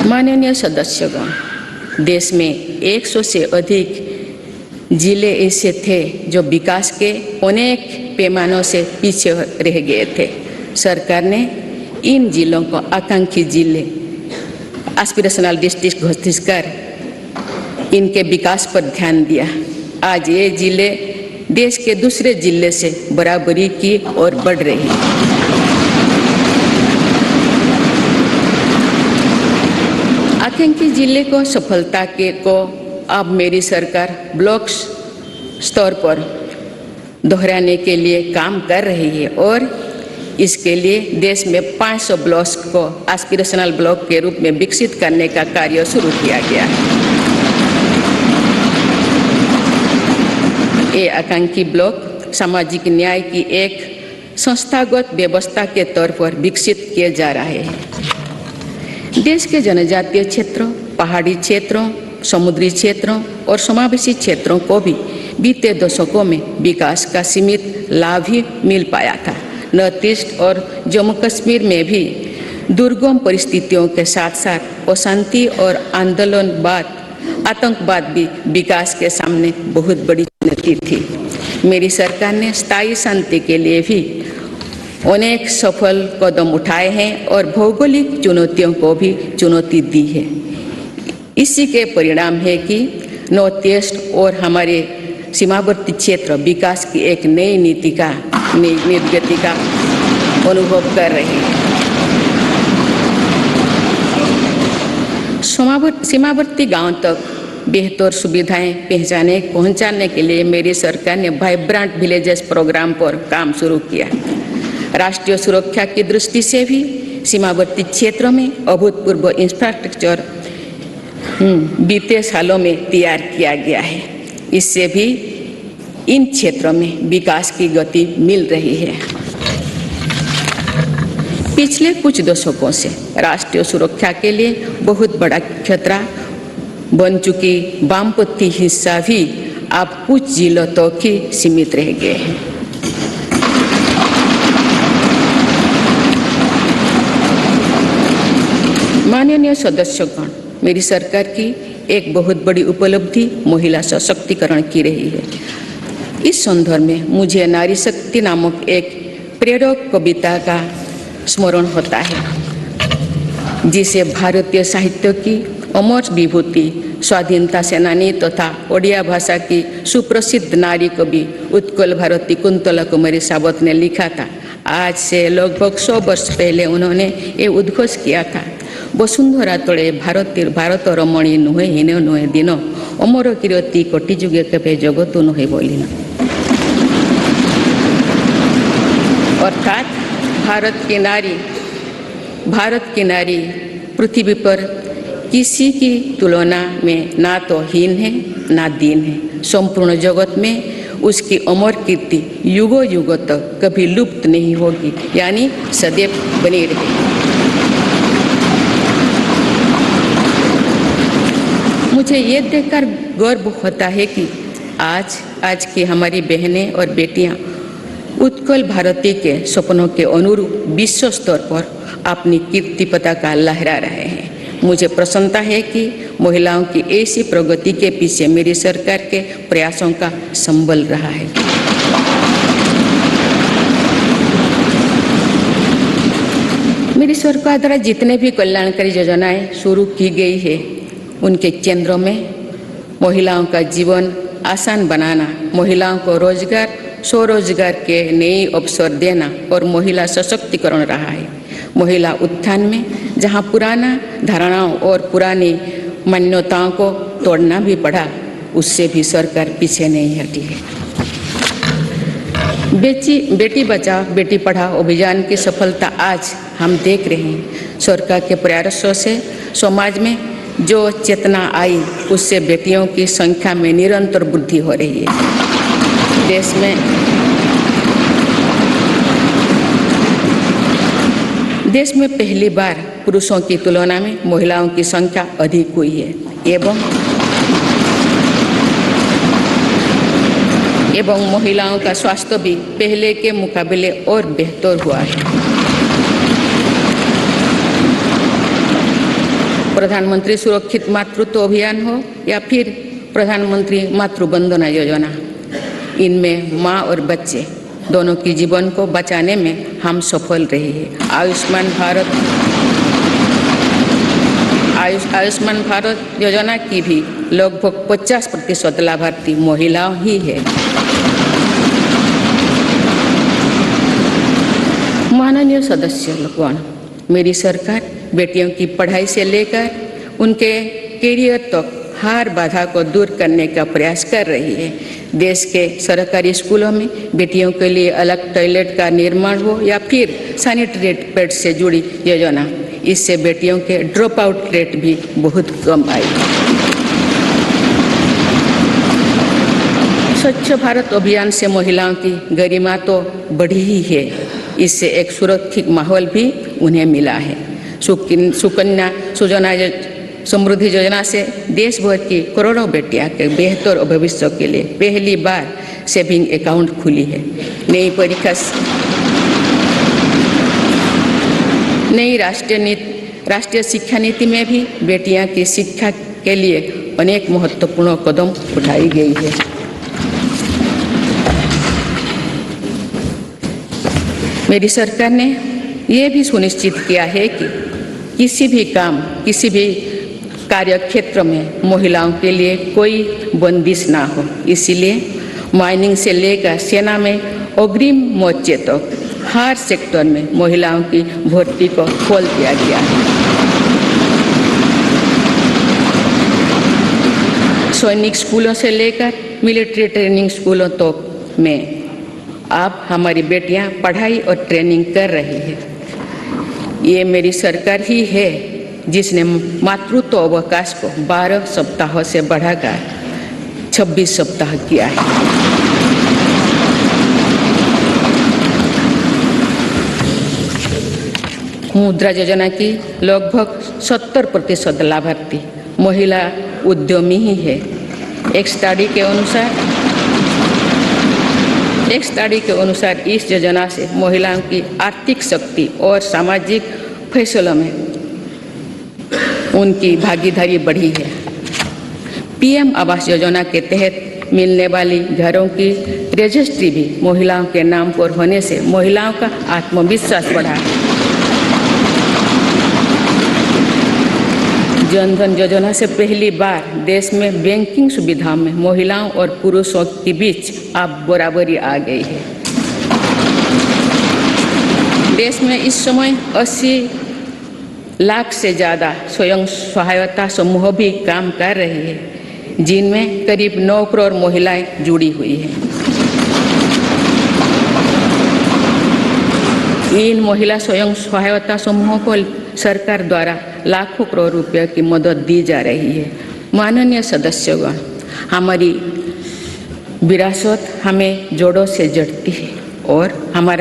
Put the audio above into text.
माननीय सदस्यगण, देश में 100 से अधिक जिले ऐसे थे जो विकास के अनेक पैमानों से पीछे रह गए थे। सरकार ने इन जिलों को आकांक्षी जिले एस्पिरेशनल डिस्ट्रिक्ट घोषित कर इनके विकास पर ध्यान दिया। आज ये जिले देश के दूसरे जिले से बराबरी की ओर बढ़ रही है। आकांक्षी जिले को सफलता को अब मेरी सरकार ब्लॉक स्तर पर दोहराने के लिए काम कर रही है और इसके लिए देश में 500 ब्लॉक्स को एस्पिरेशनल ब्लॉक के रूप में विकसित करने का कार्य शुरू किया गया है। ये आकांक्षी ब्लॉक सामाजिक न्याय की एक संस्थागत व्यवस्था के तौर पर विकसित किए जा रहे हैं। देश के जनजातीय क्षेत्रों, पहाड़ी क्षेत्रों, समुद्री क्षेत्रों और समावेशी क्षेत्रों को भी बीते दशकों में विकास का सीमित लाभ ही मिल पाया था। नॉर्थ ईस्ट और जम्मू कश्मीर में भी दुर्गम परिस्थितियों के साथ साथ अशांति और आतंकवाद भी विकास के सामने बहुत बड़ी चुनौती थी। मेरी सरकार ने स्थायी शांति के लिए भी अनेक सफल कदम उठाए हैं और भौगोलिक चुनौतियों को भी चुनौती दी है। इसी के परिणाम है कि नॉर्थ ईस्ट और हमारे सीमावर्ती क्षेत्र विकास की एक नई गति का अनुभव कर रहे हैं। सीमावर्ती गांव तक बेहतर सुविधाएं पहुंचाने के लिए मेरी सरकार ने वाइब्रेंट विलेजेस प्रोग्राम पर काम शुरू किया। राष्ट्रीय सुरक्षा की दृष्टि से भी सीमावर्ती क्षेत्रों में अभूतपूर्व इंफ्रास्ट्रक्चर बीते सालों में तैयार किया गया है। इससे भी इन क्षेत्रों में विकास की गति मिल रही है। पिछले कुछ दशकों से राष्ट्रीय सुरक्षा के लिए बहुत बड़ा खतरा बन चुकी वामपंथी हिस्सा भी अब कुछ जिलों तक ही सीमित रह गए हैं। माननीय सदस्यगण, मेरी सरकार की एक बहुत बड़ी उपलब्धि महिला सशक्तिकरण की रही है। इस संदर्भ में मुझे नारी शक्ति नामक एक प्रेरक कविता का स्मरण होता है, जिसे भारतीय साहित्य की अमर विभूति स्वाधीनता सेनानी तथा ओडिया भाषा की सुप्रसिद्ध नारी कवि उत्कल भारती कुंतला कुमारी सावत ने लिखा था। आज से लगभग 100 वर्ष पहले उन्होंने ये उद्घोष किया था, वसुंधरा तले भारत रमणी नुहे हीन नुहे दिन अमर कीर्ति कोटि जुगे केबे जगत नुहे बोलिन। अर्थात भारत की नारी पृथ्वी पर किसी की तुलना में ना तो हीन है ना दीन है। संपूर्ण जगत में उसकी अमर कीर्ति युगों युगों तक कभी लुप्त नहीं होगी, यानी सदैव बनी रहेगी। मुझे ये देखकर गर्व होता है कि आज की हमारी बहनें और बेटियां उत्कल भारती के सपनों के अनुरूप विश्व स्तर पर अपनी कीर्ति पताका लहरा रहे हैं। मुझे प्रसन्नता है कि महिलाओं की ऐसी प्रगति के पीछे मेरी सरकार के प्रयासों का संबल रहा है। मेरी सरकार द्वारा जितने भी कल्याणकारी योजनाएं शुरू की गई है, उनके केंद्रों में महिलाओं का जीवन आसान बनाना, महिलाओं को स्वरोजगार के नए अवसर देना और महिला सशक्तिकरण रहा है। महिला उत्थान में जहां पुराना धारणाओं और पुरानी मान्यताओं को तोड़ना भी पड़ा, उससे भी सरकार पीछे नहीं हटी है। बेटी बचाओ बेटी पढ़ाओ अभियान की सफलता आज हम देख रहे हैं। सरकार के प्रयासों से समाज में जो चेतना आई, उससे बेटियों की संख्या में निरंतर वृद्धि हो रही है। देश में पहली बार पुरुषों की तुलना में महिलाओं की संख्या अधिक हुई है एवं महिलाओं का स्वास्थ्य भी पहले के मुकाबले और बेहतर हुआ है। प्रधानमंत्री सुरक्षित मातृत्व अभियान हो या फिर प्रधानमंत्री मातृ वंदना योजना, इनमें माँ और बच्चे दोनों की जीवन को बचाने में हम सफल रहे हैं। आयुष्मान भारत योजना की भी लगभग 50% लाभार्थी महिलाओं ही है। माननीय सदस्यगण, मेरी सरकार बेटियों की पढ़ाई से लेकर उनके करियर तक हर बाधा को दूर करने का प्रयास कर रही है। देश के सरकारी स्कूलों में बेटियों के लिए अलग टॉयलेट का निर्माण हो या फिर सैनिटरी पैड से जुड़ी योजना, इससे बेटियों के ड्रॉप आउट रेट भी बहुत कम आई। स्वच्छ भारत अभियान से महिलाओं की गरिमा तो बढ़ी ही है, इससे एक सुरक्षित माहौल भी उन्हें मिला है। सुकन्या सुजला समृद्धि योजना से देश भर की करोड़ों बेटियां के बेहतर भविष्य के लिए पहली बार सेविंग अकाउंट खुली है। नई राष्ट्रीय शिक्षा नीति में भी बेटियां की शिक्षा के लिए अनेक महत्वपूर्ण कदम उठाई गई है। मेरी सरकार ने यह भी सुनिश्चित किया है कि किसी भी कार्य क्षेत्र में महिलाओं के लिए कोई बंदिश ना हो। इसीलिए माइनिंग से लेकर सेना में अग्रिम मोर्चे तक हर सेक्टर में महिलाओं की भर्ती को खोल दिया गया है। सैनिक स्कूलों से लेकर मिलिट्री ट्रेनिंग स्कूलों तक में अब हमारी बेटियां पढ़ाई और ट्रेनिंग कर रही है। ये मेरी सरकार ही है जिसने मातृत्व अवकाश को 12 सप्ताह से बढ़ाकर 26 सप्ताह किया है। मुद्रा योजना की लगभग 70% लाभार्थी महिला उद्यमी ही है। एक स्टडी के अनुसार इस योजना से महिलाओं की आर्थिक शक्ति और सामाजिक फैसलों में उनकी भागीदारी बढ़ी है। पीएम आवास योजना के तहत मिलने वाली घरों की रजिस्ट्री भी महिलाओं के नाम पर होने से महिलाओं का आत्मविश्वास बढ़ा। जन धन योजना से पहली बार देश में बैंकिंग सुविधाओं में महिलाओं और पुरुषों के बीच अब बराबरी आ गई है। देश में इस समय 80 लाख से ज़्यादा स्वयं सहायता समूह भी काम कर रहे हैं, जिनमें करीब 9 करोड़ महिलाएं जुड़ी हुई हैं। इन महिला स्वयं सहायता समूहों को सरकार द्वारा लाखों करोड़ रुपए की मदद दी जा रही है। माननीय सदस्यगण, हमारी विरासत हमें जोड़ों से जड़ती है और हमारा